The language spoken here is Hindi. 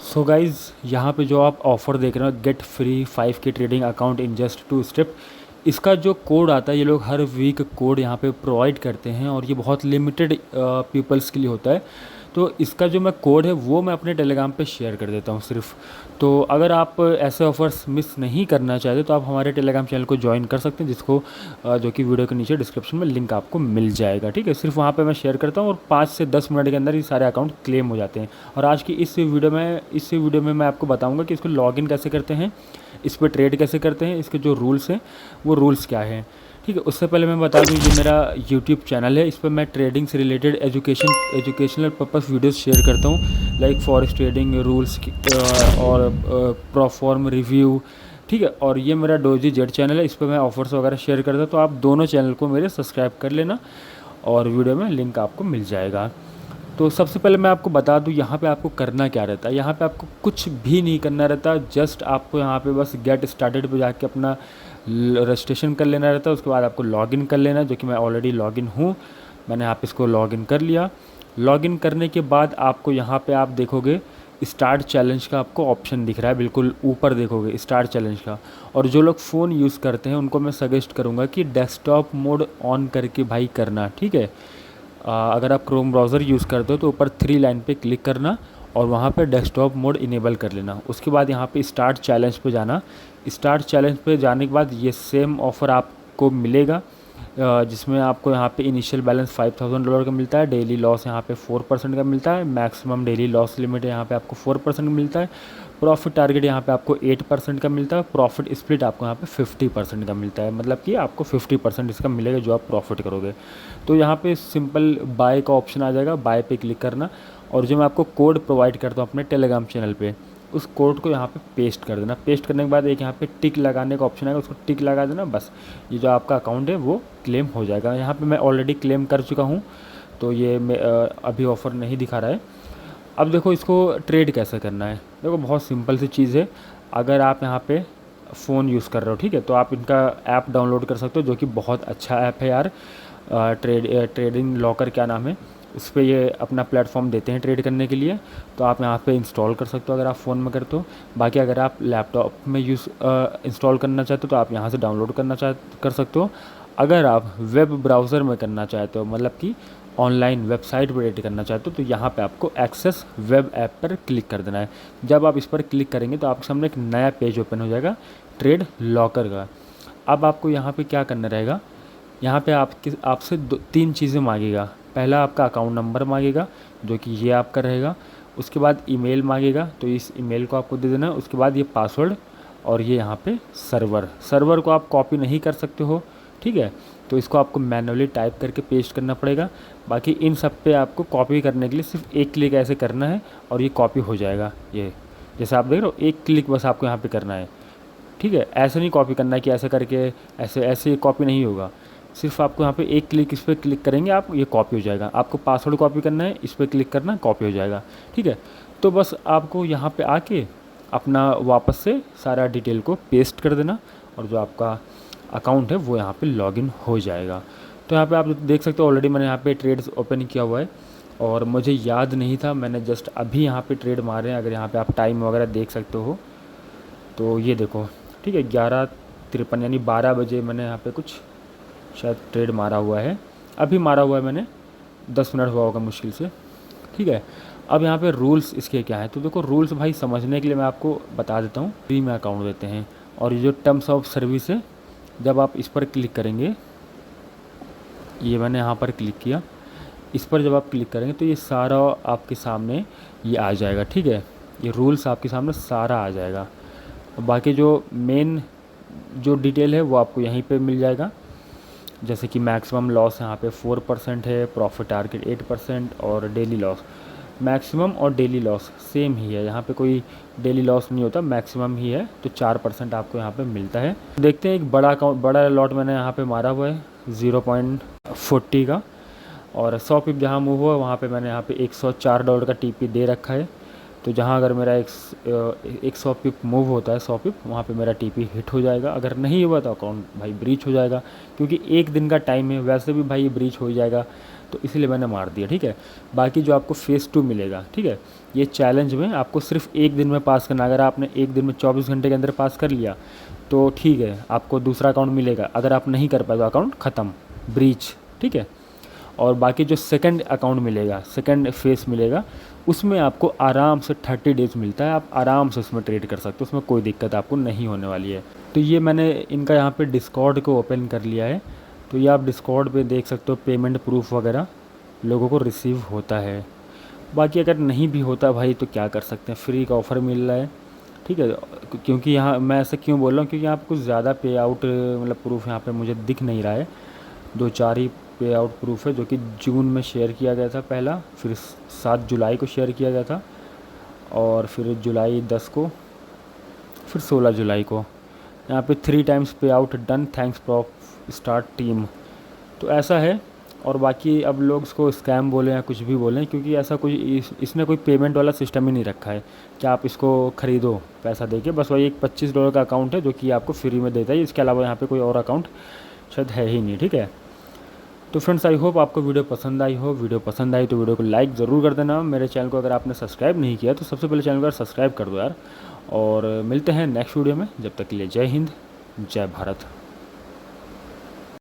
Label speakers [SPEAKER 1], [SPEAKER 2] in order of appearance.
[SPEAKER 1] सो गाइज़, यहाँ पे जो आप ऑफ़र देख रहे हो, get free 5K trading account in just 2 step, इसका जो कोड आता है, ये लोग हर वीक कोड यहाँ पे प्रोवाइड करते हैं और ये बहुत लिमिटेड पीपल्स के लिए होता है। तो इसका जो मैं कोड है वो मैं अपने टेलीग्राम पे शेयर कर देता हूँ सिर्फ। तो अगर आप ऐसे ऑफ़र्स मिस नहीं करना चाहते तो आप हमारे टेलीग्राम चैनल को ज्वाइन कर सकते हैं, जिसको जो कि वीडियो के नीचे डिस्क्रिप्शन में लिंक आपको मिल जाएगा। ठीक है, सिर्फ वहाँ पे मैं शेयर करता हूँ और 5 से 10 मिनट के अंदर ये सारे अकाउंट क्लेम हो जाते हैं। और आज की इस वीडियो में मैं आपको बताऊँगा कि इसको लॉगिन कैसे करते हैं, इस पर ट्रेड कैसे करते हैं, इसके जो रूल्स हैं वो रूल्स क्या हैं। ठीक है, उससे पहले मैं बता दूं, ये मेरा यूट्यूब चैनल है, इस पर मैं ट्रेडिंग से related educational purpose videos share करता हूँ, लाइक फॉरेक्स ट्रेडिंग रूल्स और प्रोफॉर्म रिव्यू। ठीक है, और ये मेरा डोजी जेड चैनल है, इस पर मैं ऑफर्स वगैरह शेयर करता हूँ। तो आप दोनों चैनल को मेरे सब्सक्राइब कर लेना और वीडियो में लिंक आपको मिल जाएगा। तो सबसे पहले मैं आपको बता दूं, यहाँ पे आपको करना क्या रहता है। यहाँ पे आपको कुछ भी नहीं करना रहता, जस्ट आपको यहाँ पे बस गेट स्टार्टेड पे जाके अपना रजिस्ट्रेशन कर लेना रहता है। उसके बाद आपको लॉगिन कर लेना, जो कि मैं ऑलरेडी लॉगिन हूँ। मैंने यहाँ पे इसको लॉगिन कर लिया। लॉगिन करने के बाद आपको यहाँ पे आप देखोगे स्टार्ट चैलेंज का आपको ऑप्शन दिख रहा है, बिल्कुल ऊपर देखोगे स्टार्ट चैलेंज का। और जो लोग फ़ोन यूज़ करते हैं उनको मैं सजेस्ट करूँगा कि डेस्कटॉप मोड ऑन करके भाई करना। ठीक है, अगर आप क्रोम ब्राउज़र यूज़ करते हो तो ऊपर 3 लाइन पे क्लिक करना और वहाँ पे डेस्कटॉप मोड इनेबल कर लेना। उसके बाद यहाँ पे स्टार्ट चैलेंज पे जाना। स्टार्ट चैलेंज पे जाने के बाद ये सेम ऑफ़र आपको मिलेगा, जिसमें आपको यहाँ पे इनिशियल बैलेंस $5000 का मिलता है, डेली लॉस यहाँ पे 4% का मिलता है, मैक्सिमम डेली लॉस लिमिट यहाँ पे आपको 4% मिलता है, प्रॉफिट टारगेट यहाँ पे आपको 8% का मिलता है, प्रॉफिट स्प्लिट आपको यहाँ पे 50% का मिलता है। मतलब कि आपको 50% इसका मिलेगा जो आप प्रॉफिट करोगे। तो यहाँ पे सिंपल बाय का ऑप्शन आ जाएगा, बाय पे क्लिक करना और जो मैं आपको कोड प्रोवाइड करता हूँ अपने टेलीग्राम चैनल पे, उस कोड को यहाँ पे पेस्ट कर देना। पेस्ट करने के बाद एक यहाँ पे टिक लगाने का ऑप्शन आएगा, उसको टिक लगा देना। बस ये जो आपका अकाउंट है वो क्लेम हो जाएगा। यहाँ पे मैं ऑलरेडी क्लेम कर चुका हूँ, तो ये अभी ऑफ़र नहीं दिखा रहा है। अब देखो इसको ट्रेड कैसे करना है। देखो बहुत सिंपल सी चीज़ है। अगर आप यहाँ पे फ़ोन यूज़ कर रहे हो, ठीक है, तो आप इनका ऐप डाउनलोड कर सकते हो, जो कि बहुत अच्छा ऐप है यार। ट्रेडिंग लॉकर क्या नाम है, उस पर ये अपना प्लेटफॉर्म देते हैं ट्रेड करने के लिए। तो आप यहाँ पे इंस्टॉल कर सकते हो अगर आप फ़ोन में करते हो। बाकी अगर आप लैपटॉप में इंस्टॉल करना चाहते हो तो आप यहाँ से डाउनलोड कर सकते हो। अगर आप वेब ब्राउज़र में करना चाहते हो, मतलब कि ऑनलाइन वेबसाइट पर एडिट करना चाहते हो, तो यहाँ पे आपको एक्सेस वेब ऐप पर क्लिक कर देना है। जब आप इस पर क्लिक करेंगे तो आपके सामने एक नया पेज ओपन हो जाएगा ट्रेड लॉकर का। अब आपको यहाँ पे क्या करना रहेगा, यहाँ पे आपसे 3 चीज़ें मांगेगा। पहला आपका अकाउंट नंबर मांगेगा, जो कि ये आपका रहेगा। उसके बाद ईमेल मांगेगा, तो इस ईमेल को आपको दे देना है। उसके बाद ये पासवर्ड और ये यहाँ पे सर्वर को आप कॉपी नहीं कर सकते हो, ठीक है, तो इसको आपको मैनुअली टाइप करके पेस्ट करना पड़ेगा। बाकी इन सब पे आपको कॉपी करने के लिए सिर्फ एक क्लिक ऐसे करना है और ये कॉपी हो जाएगा। ये जैसे आप देख रहे हो, एक क्लिक बस आपको यहाँ पे करना है। ठीक है, ऐसे नहीं कॉपी करना है कि ऐसे करके ऐसे ऐसे कॉपी नहीं होगा। सिर्फ आपको यहाँ पे एक क्लिक, इस पर क्लिक करेंगे आप, ये कॉपी हो जाएगा। आपको पासवर्ड कॉपी करना है, इस पर क्लिक करना, कॉपी हो जाएगा। ठीक है, तो बस आपको यहाँ पे आके अपना वापस से सारा डिटेल को पेस्ट कर देना और जो आपका अकाउंट है वो यहाँ पे लॉगिन हो जाएगा। तो यहाँ पे आप देख सकते हो ऑलरेडी मैंने यहाँ पे ट्रेड्स ओपन किया हुआ है और मुझे याद नहीं था, मैंने जस्ट अभी यहाँ पे ट्रेड मारे हैं। अगर यहाँ पे आप टाइम वगैरह देख सकते हो तो ये देखो, ठीक है, 11:53 यानी 12 बजे मैंने यहाँ पे कुछ शायद ट्रेड मारा हुआ है। अभी मारा हुआ है मैंने, 10 मिनट हुआ होगा मुश्किल से। ठीक है, अब यहाँ पे रूल्स इसके क्या है, तो देखो रूल्स भाई समझने के लिए मैं आपको बता देता हूँ। फ्री में अकाउंट देते हैं और ये जो टर्म्स ऑफ सर्विस है, जब आप इस पर क्लिक करेंगे, ये मैंने यहाँ पर क्लिक किया, इस पर जब आप क्लिक करेंगे तो ये सारा आपके सामने ये आ जाएगा। ठीक है, ये रूल्स आपके सामने सारा आ जाएगा। बाकी जो मेन जो डिटेल है वो आपको यहीं पे मिल जाएगा, जैसे कि मैक्सिमम लॉस यहाँ पे 4% है, प्रॉफिट टारगेट 8% और डेली लॉस। मैक्सिमम और डेली लॉस सेम ही है, यहाँ पे कोई डेली लॉस नहीं होता, मैक्सिमम ही है, तो 4% आपको यहाँ पे मिलता है। देखते हैं, एक बड़ा लॉट मैंने यहाँ पे मारा हुआ है 0.40 का, और 100 पिप जहाँ मूव हुआ वहाँ पे मैंने यहाँ पे $104 का टीपी दे रखा है। तो जहाँ अगर मेरा 100 पिप मूव होता है, 100 पिप, वहाँ पे मेरा टीपी हिट हो जाएगा। अगर नहीं हुआ तो अकाउंट भाई ब्रीच हो जाएगा, क्योंकि एक दिन का टाइम है। वैसे भी भाई ये ब्रीच हो ही जाएगा, तो इसलिए मैंने मार दिया, ठीक है। बाकी जो आपको फेज़ 2 मिलेगा, ठीक है, ये चैलेंज में आपको सिर्फ एक दिन में पास करना। अगर आपने एक दिन में 24 घंटे के अंदर पास कर लिया तो ठीक है, आपको दूसरा अकाउंट मिलेगा। अगर आप नहीं कर पाए तो अकाउंट ख़त्म, ब्रीच, ठीक है। और बाकी जो सेकंड अकाउंट मिलेगा, सेकंड फेस मिलेगा, उसमें आपको आराम से 30 डेज़ मिलता है। आप आराम से उसमें ट्रेड कर सकते हो, उसमें कोई दिक्कत आपको नहीं होने वाली है। तो ये मैंने इनका यहाँ पे डिस्कॉर्ड को ओपन कर लिया है। तो ये आप डिस्कॉर्ड पे देख सकते हो, पेमेंट प्रूफ वगैरह लोगों को रिसीव होता है। बाकी अगर नहीं भी होता भाई तो क्या कर सकते हैं, फ्री का ऑफ़र मिल रहा है, ठीक है। क्योंकि यहाँ मैं ऐसा क्यों बोल रहा हूँ, क्योंकि यहाँ पे कुछ ज़्यादा पे आउट मतलब प्रूफ यहाँ पे मुझे दिख नहीं रहा है। 2-4 ही पे आउट प्रूफ है, जो कि जून में शेयर किया गया था पहला, फिर 7 जुलाई को शेयर किया गया था, और फिर जुलाई 10 को, फिर 16 जुलाई को। यहाँ पे 3 टाइम्स पे out done, thanks prof start team. तो ऐसा है। और बाकी अब लोग इसको स्कैम बोलें या कुछ भी बोलें, क्योंकि ऐसा कोई इसने कोई पेमेंट वाला सिस्टम ही नहीं रखा है कि आप इसको ख़रीदो पैसा देके। बस वही एक $25 का अकाउंट है जो कि आपको फ्री में देता है। इसके अलावा यहाँ पे कोई और अकाउंट शायद है ही नहीं, ठीक है। तो फ्रेंड्स, आई होप आपको वीडियो पसंद आई हो। वीडियो पसंद आई तो वीडियो को लाइक ज़रूर कर देना। मेरे चैनल को अगर आपने सब्सक्राइब नहीं किया तो सबसे पहले चैनल को सब्सक्राइब कर दो यार। और मिलते हैं नेक्स्ट वीडियो में, जब तक के लिए जय हिंद, जय भारत।